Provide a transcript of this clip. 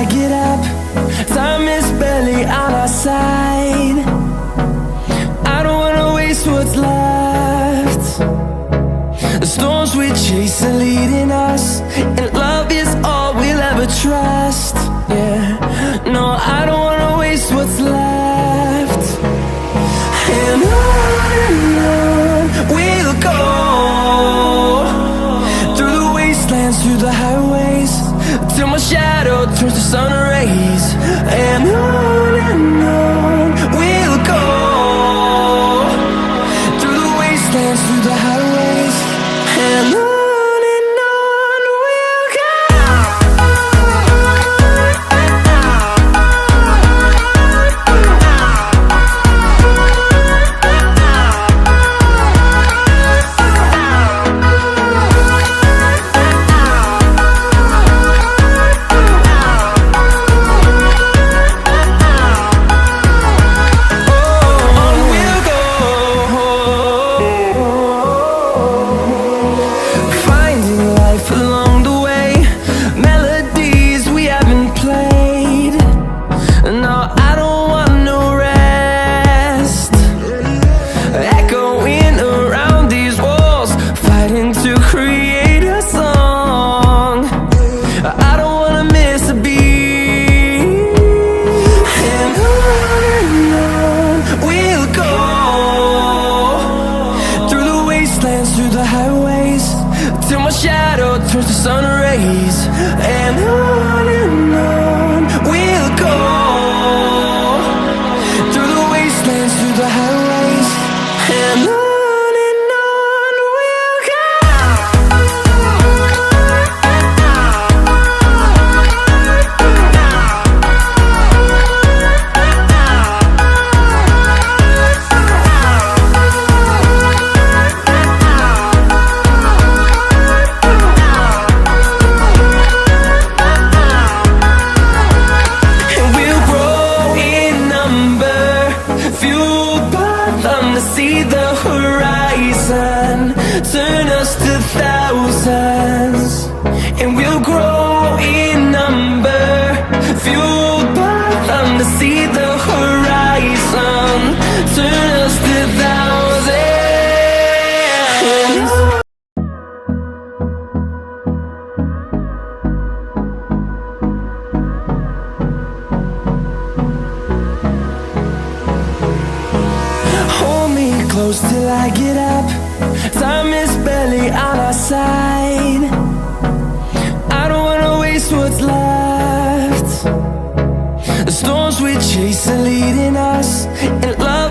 get up. Time is barely on our side. I don't wanna waste what's left. The storms we chase are leading us, and love is all we'll ever trust. Yeah, no, I don't wanna waste what's left. And on we'll go, through the wastelands, through the highways, till my shadow turns to sun rays. And on we'll go, through the wastelands, through the highways, and on we'll go. Through the highways, till my shadow turns to sun rays. And on we'll go, through the wastelands, through the highways, and on we'll go. To see the horizon turn us to thousands, and we'll grow in number, fueled by them. To see the horizon turn us to thousands. Close till I get up. Time is barely on our side. I don't wanna waste what's left. The storms we chase are leading us, and love